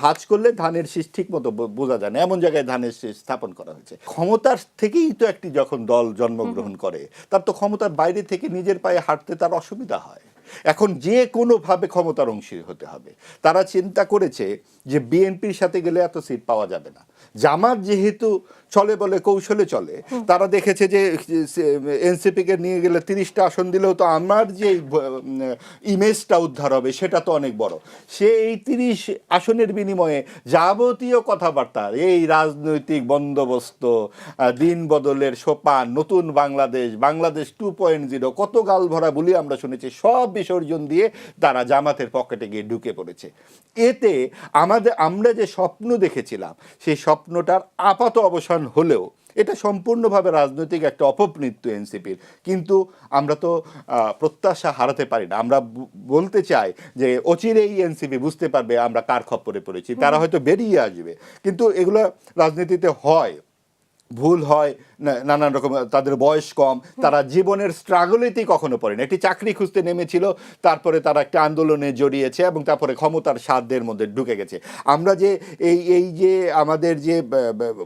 ভাঁজ করলে ধানের শীষ ঠিক মতো বোঝা যায় না, এমন জায়গায় ধানের শীষ স্থাপন করা হয়েছে। ক্ষমতার থেকেই তো একটি যখন দল জন্মগ্রহণ করে তার তো ক্ষমতার বাইরে থেকে নিজের পায়ে হাঁটতে তার অসুবিধা হয়। এখন যে কোনোভাবে ক্ষমতার অংশী হতে হবে। তারা চিন্তা করেছে যে বিএনপির সাথে গেলে এত সিট পাওয়া যাবে না, জামাত যেহেতু চলে বলে কৌশলে চলে, তারা দেখেছে যে এনসিপিকে নিয়ে গেলে 30টা আসন দিলেও তো আমার যে ইমেজটা উদ্ধার হবে সেটা তো অনেক বড়। সে এই 30 আসনের বিনিময়ে যাবতীয় কথাবার্তা, এই রাজনৈতিক বন্দোবস্ত, দিন বদলের সোপান, নতুন বাংলাদেশ, বাংলাদেশ 2.0, কত গাল ভরা বলি আমরা শুনেছি, সব বিসর্জন দিয়ে তারা জামাতের পকেটে গিয়ে ঢুকে পড়েছে। এতে আমরা যে স্বপ্ন দেখেছিলাম সেই স্বপ্নটার আপাত অবসান হলেও এটা সম্পূর্ণভাবে রাজনৈতিক একটা অপমৃত্যু এনসিপির। কিন্তু আমরা তো প্রত্যাশা হারাতে পারি না। আমরা বলতে চাই যে অচিরেই এনসিপি বুঝতে পারবে আমরা কার খপ্পরে পড়েছি, তারা হয়তো বেরিয়ে আসবে। কিন্তু এগুলো রাজনীতিতে হয়, ভুল হয়, নানান রকম, তাদের বয়স কম, তারা জীবনের স্ট্রাগলেতেই কখনো পড়ে না। একটি চাকরি খুঁজতে নেমেছিল, তারপরে তারা একটা আন্দোলনে জড়িয়েছে এবং তারপরে ক্ষমতার স্বাদের মধ্যে ঢুকে গেছে। আমরা যে এই যে আমাদের যে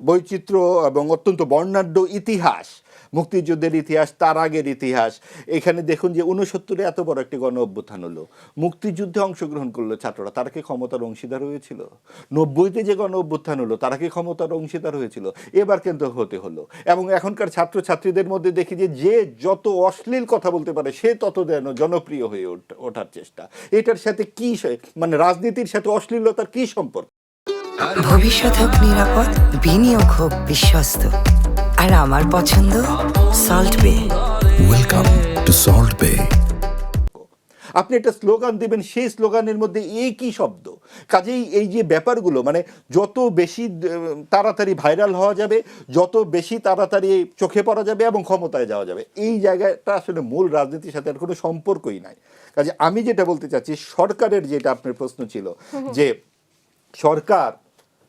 বৈচিত্র্য এবং অত্যন্ত বর্ণাঢ্য ইতিহাস, মুক্তিযুদ্ধের ইতিহাস, তার আগের ইতিহাস, এখানে দেখুন যে 69-এ এত বড় একটি গণ অভ্যুত্থান হলো, মুক্তিযুদ্ধে অংশগ্রহণ করলো ছাত্ররা, তারা কি ক্ষমতার অংশীদার হয়েছিল? 90-তে যে গণ অভ্যুত্থান হলো তারা কি ক্ষমতার অংশীদার হয়েছিল? এবার কিন্তু হতে হলো। এবং এখনকার ছাত্রছাত্রীদের মধ্যে দেখি যে যত অশ্লীল কথা বলতে পারে সে তত যেন জনপ্রিয় হয়ে ওঠার চেষ্টা। এটার সাথে কি, মানে রাজনীতির সাথে অশ্লীলতার কি সম্পর্ক? ভবিষ্যৎ হোক নিরাপদ, বিনিয়োগ হোক বিশ্বস্ত, আর আমার পছন্দ সল্ট বে। ওয়েলকাম টু সল্ট বে। আপনি একটা স্লোগান দিবেন, সেই স্লোগানের মধ্যে একই শব্দ। কাজেই এই যে ব্যাপারগুলো, মানে যত বেশি তাড়াতাড়ি ভাইরাল হওয়া যাবে, যত বেশি তাড়াতাড়ি চোখে পড়া যাবে এবং ক্ষমতায় যাওয়া যাবে, এই জায়গাটা আসলে মূল রাজনীতির সাথে আর কোনো সম্পর্কই নাই। কাজে আমি যেটা বলতে চাচ্ছি, সরকারের যেটা আপনার প্রশ্ন ছিল যে সরকার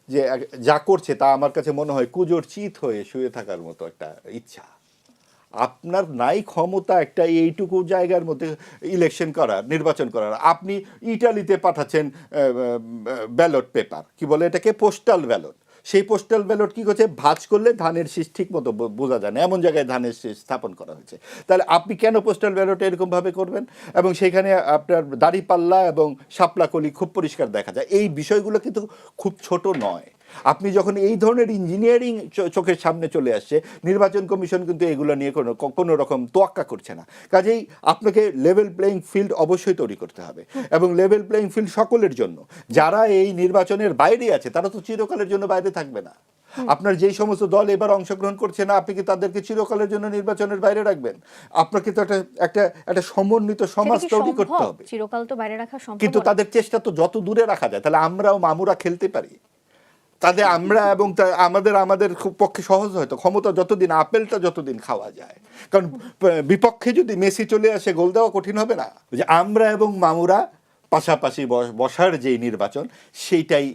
যে যা করছে তা আমার কাছে মনে হয় কুজোর চিত হয়ে শুয়ে থাকার মতো একটা ইচ্ছা। আপনার নাই ক্ষমতা একটা এইটুকু জায়গার মধ্যে ইলেকশন করার, নির্বাচন করার। আপনি ইটালিতে পাঠাচ্ছেন ব্যালট পেপার, কি বলে এটাকে, পোস্টাল ব্যালট। সেই পোস্টাল ব্যালট কি করছে, ভাঁজ করলে ধানের শীষ ঠিক মতো বোঝা যায় না, এমন জায়গায় ধানের শীষ স্থাপন করা হয়েছে। তাহলে আপনি কেন পোস্টাল ব্যালট এরকমভাবে করবেন? এবং সেখানে আপনার দাড়িপাল্লা এবং শাপলাকলি খুব পরিষ্কার দেখা যায়। এই বিষয়গুলো কিন্তু খুব ছোট নয়। আপনি যখন এই ধরনের ইঞ্জিনিয়ারিং চোখের সামনে চলে আসছে, নির্বাচন কমিশন কিন্তু এগুলো নিয়ে কোনো রকম তোয়াক্কা করছে না। কাজেই আপনাকে লেভেল প্লেইং ফিল্ড অবশ্যই তৈরি করতে হবে, এবং লেভেল প্লেইং ফিল্ড সকলের জন্য। যারা এই নির্বাচনের বাইরে আছে তারা তো চিরকালের জন্য বাইরে থাকবে না। আপনার যেই সমস্ত দল এবার অংশগ্রহণ করছে না, আপনি কি তাদেরকে চিরকালের জন্য নির্বাচনের বাইরে রাখবেন? আপনাকে তো একটা সমন্বিত সমাজ তৈরি করতে হবে। চিরকাল তো বাইরে রাখা সম্ভব, কিন্তু তাদের চেষ্টা তো যত দূরে রাখা যায়, তাহলে আমরাও মামুরা খেলতে পারি তাদের, আমরা এবং আমাদের খুব পক্ষে সহজ হয়তো ক্ষমতা যতদিন, আপেলটা যতদিন খাওয়া যায়। কারণ বিপক্ষে যদি মেসি চলে আসে, গোল দেওয়া কঠিন হবে না। যে আমরা এবং মামুরা পাশাপাশি বসার যেই নির্বাচন, সেইটাই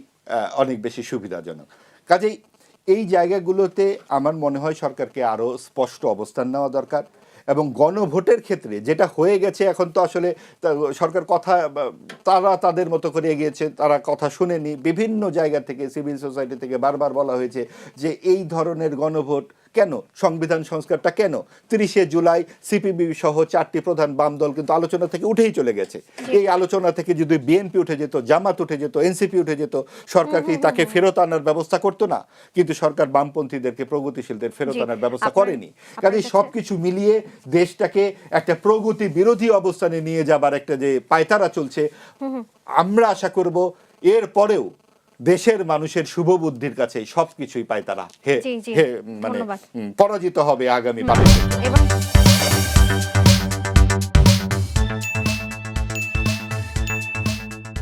অনেক বেশি সুবিধাজনক। কাজেই এই জায়গাগুলোতে আমার মনে হয় সরকারকে আরও স্পষ্ট অবস্থান নেওয়া দরকার। এবং গণভোটের ক্ষেত্রে যেটা হয়ে গেছে, এখন তো আসলে সরকার তারা তাদের মতো করে এগিয়েছে, তারা কথা শুনেনি। বিভিন্ন জায়গা থেকে, সিভিল সোসাইটি থেকে বারবার বলা হয়েছে যে এই ধরনের গণভোট কেন, সংবিধান সংস্কারটা কেন। 30শে জুলাই সিপিবি সহ 4টি প্রধান বাম দল কিন্তু আলোচনা থেকে উঠেই চলে গেছে। এই আলোচনা থেকে যদি বিএনপি উঠে যেত, জামাত উঠে যেত, এনসিপি উঠে যেত, সরকার কি তাকে ফেরত আনার ব্যবস্থা করতো না? কিন্তু সরকার বামপন্থীদেরকে, প্রগতিশীলদের ফেরত আনার ব্যবস্থা করেনি। কাজে সবকিছু মিলিয়ে দেশটাকে একটা প্রগতি বিরোধী অবস্থানে নিয়ে যাবার একটা যে পায়তারা চলছে, আমরা আশা করব এর পরেও দেশের মানুষের শুভবুদ্ধির কাছে সবকিছুই পায় তারা মানে পরাজিত হবে আগামী 22